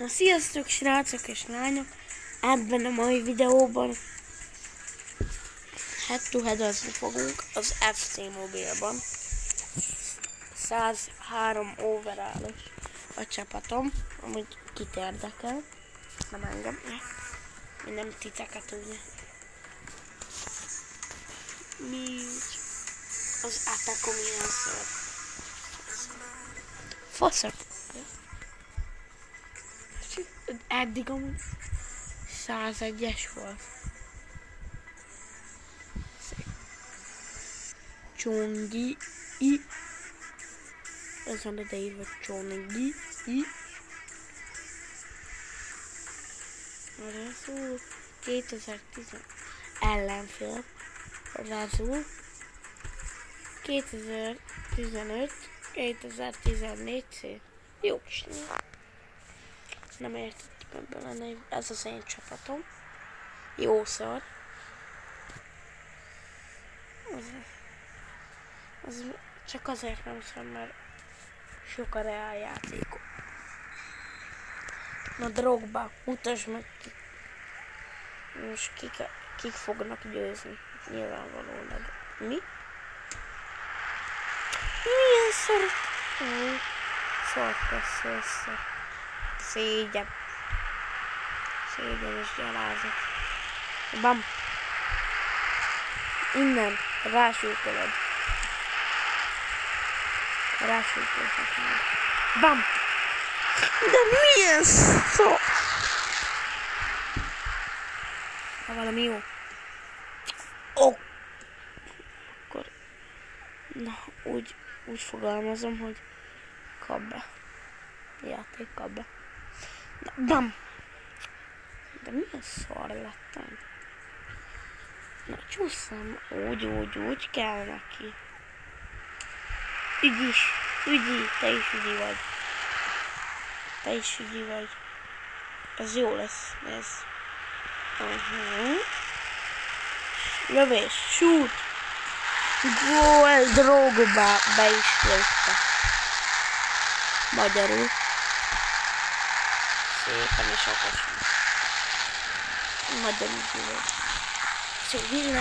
Na sziasztok srácok és lányok! Ebben a mai videóban head-to-headezni fogunk az FC Mobilban. 103 overall-os a csapatom, amúgy kit érdekel, nem engem, nem titeket ugye. Mi az Attack milyen ször? Faszak! Eddig amúgy 101-es volt. Csongi I. Ez van ide írva Csongi I. Razul 2010 ellenfél. Razul 2015 2014 C. Jó kis név. Nem értettem ebből a név. Ez az én csapatom. Jó szar. Az csak azért nem szar, mert sok a reál játékok. Na Drogba, mutasd meg ki. Most kik fognak győzni. Nyilvánvalóan. Mi? Milyen szar? Szart lesz össze. Szégyen. Szégyen és gyalázat. Bam. Innen. Rásújtolod. Rásújtolod. Bam. De milyen szó? Ha valami jó. Ó. Akkor. Na, úgy fogalmazom, hogy kap be. Játék kap be. Na, bam! De milyen szar lettem? Na, csúszom. Úgy kell neki. Ügyi, te is ügyi vagy. Te is ügyi vagy. Ez jó lesz, ez. Lövés, shoot! Gól, Drogba, be is lőtte. Magyarul. Szépen és okosan. Nagyon ügyi vagy. Szóval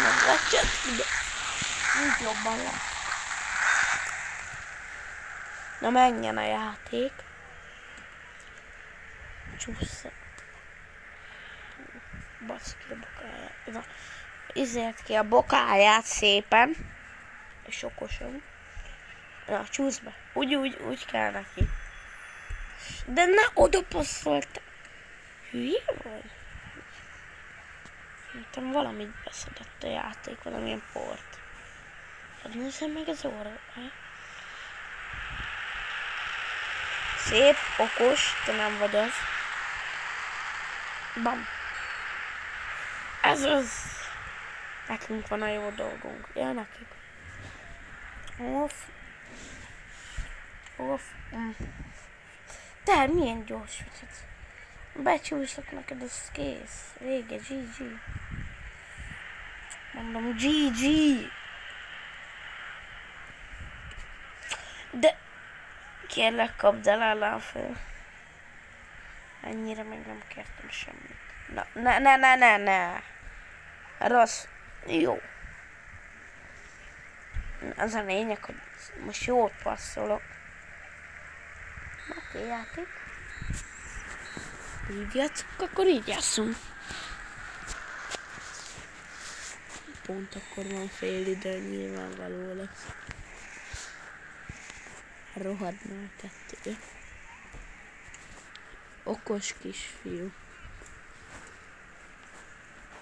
nem lecsett, de úgy jobban lett. Na menjen a játék. Csúszza. Baszki a bokáját. Na, izért ki a bokáját szépen. És okosan. Na, csúsz be. Úgy kell neki. De ne oda passzolt. Hülye vagy? Szerintem valamit beszedett a játék, valamilyen port. Hát nézzem meg az óra. Szép, okos, te nem vagy az. Bam. Ez az. Nekünk van a jó dolgunk. Ja, nekik. Off. Te milyen gyors vagy. Becsúszok neked, ez kész. Vége, GG. Mondom, GG. De kérlek, kapd el ellenfél. Ennyire még nem kértem semmit. Na, ne. Rossz. Jó. Az a lényeg, hogy most jót passzolok. Oké, játék. Így játszunk, akkor így játszunk. Pont akkor van fél idő, nyilvánvaló lesz. Rohadnál kettő. Okos kisfiú.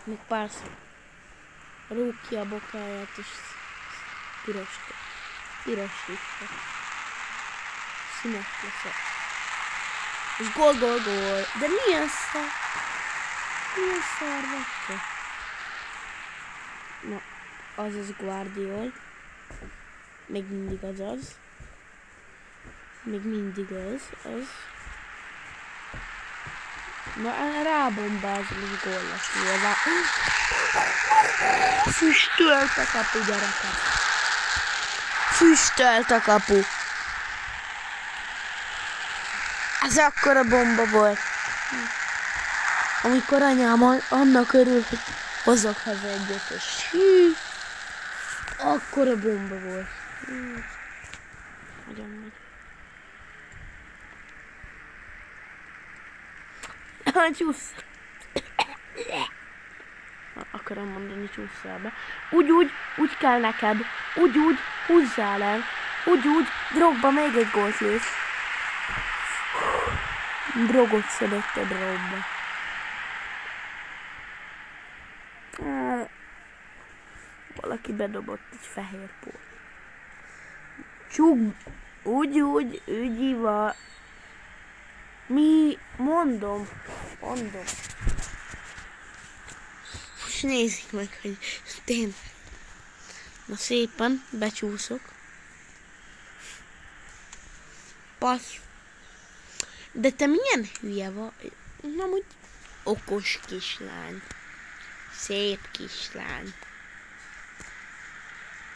Még párszor rúg ki a bokáját és pirosítva. Színes lesz. És gól. De milyen szar? Milyen szar vette? Na, az Guardiol. Még mindig az. Még mindig az. Na, rábombázom, és gól lesz nyilván. Füstölt a kapu, gyerekek. Füstölt a kapu. Ez akkora bomba volt. Amikor anyám annak örül, hogy hozok haza egy ötös. Hű, akkora bomba volt. Nagyon nagy. Csúsz. Akarom mondani, csúszszál be. Úgy kell neked. Úgy, húzzál el. Úgy, drogba még egy gólt lősz. Drogot szedett a drogba. Valaki bedobott egy fehér pól. Csug. Úgy, ügyival. Mi? Mondom. És nézzük meg, hogy tényleg. Na szépen, becsúszok. Passz. De te milyen hülye vagy? Nem úgy okos kislány. Szép kislány.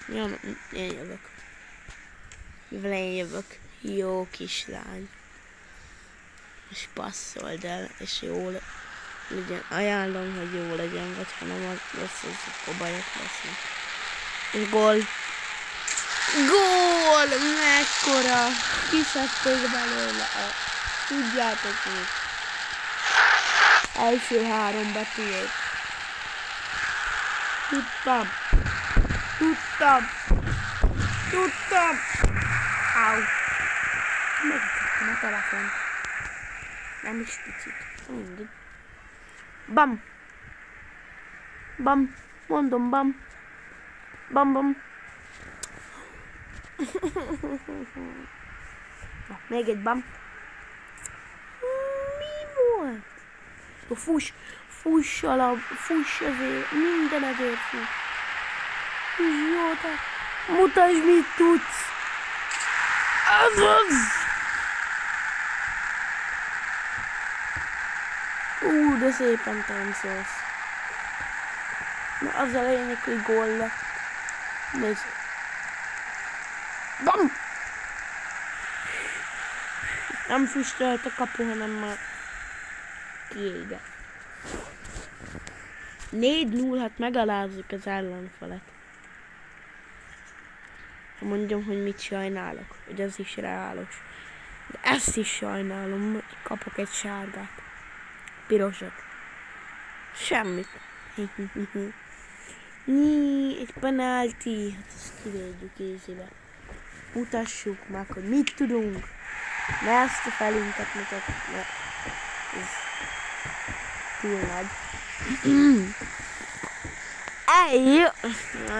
Ja, én jövök. Mivel én jövök. Jó kislány. És passzold el, és jó legyen. Ajánlom, hogy jó legyen, vagy ha nem, lesz, akkor bajok lesznek. És gól. Gól! Mekkora! Kiszedték belőle. Tudjátok mit? Első 3 betűjét. Tudtam. Áu. Megütöttem a telefont. Nem is picit. Mindig. Bam. Mondom bam. Bam. Na, még egy bam. Mi volt? Fuss azért, mindenedért fuss. Jó, te mutasd, mit tudsz. Azaz! De szépen táncolsz. Na, az a lényeg, hogy gól lett. Nézd. Bam! Nem füstölt a kapu, hanem már kiégett. 4-0, hát megalázzuk az ellenfelet. Ha mondjam, hogy mit sajnálok, hogy az is reálos. De ezt is sajnálom, hogy kapok egy sárgát. Pirosat. Semmit. Egy penalti. Hát ezt kivédjük ézibe. Mutassuk meg, hogy mit tudunk. Ne ezt a felinket mutatni, mert ez túl nagy.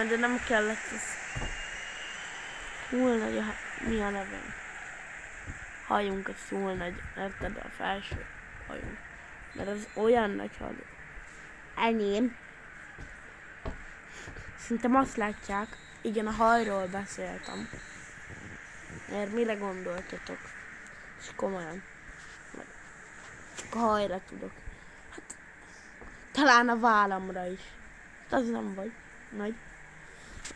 De nem kellett ez. Túl nagy mi a nevem? Hajunk, az túl nagy. Érted? A felső hajunk. Mert az olyan nagy hajó. Enyém. Szerintem azt látják. Igen, a hajról beszéltem. Mert mire gondoltatok? És komolyan. Csak a hajra tudok. Hát, talán a vállamra is. Hát az nem vagy nagy.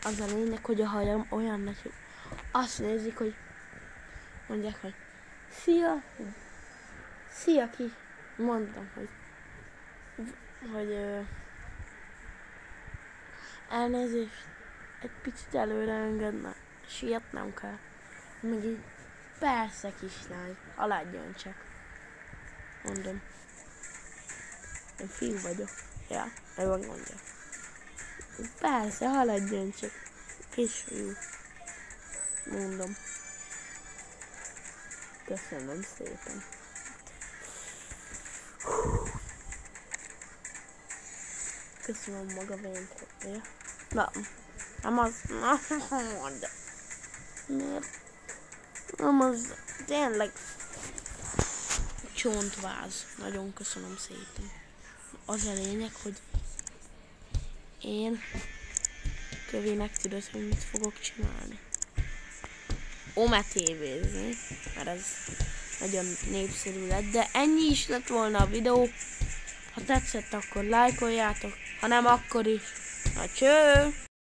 Az a lényeg, hogy a hajam olyan nagy, hogy azt nézik, hogy mondják, hogy Szia ki. Mondtam, hogy elnézést, egy picit előre engedne, sietnem kell. Meg így, persze kislány, haladjon csak. Mondom. Én fiú vagyok. Ja, ő mondja. Persze, haladjon csak. Kisfiú. Mondom. Köszönöm szépen. Köszönöm maga vénkodja. Na, nem az... de... Miért? Nem az... Tényleg... Csontváz. Nagyon köszönöm szépen. Az a lényeg, hogy... Én... Kövének tudod, hogy mit fogok csinálni. Ometévézni. Mert ez... Nagyon népszerű lett, de ennyi is lett volna a videó. Ha tetszett, akkor lájkoljátok, ha nem, akkor is. Na cső!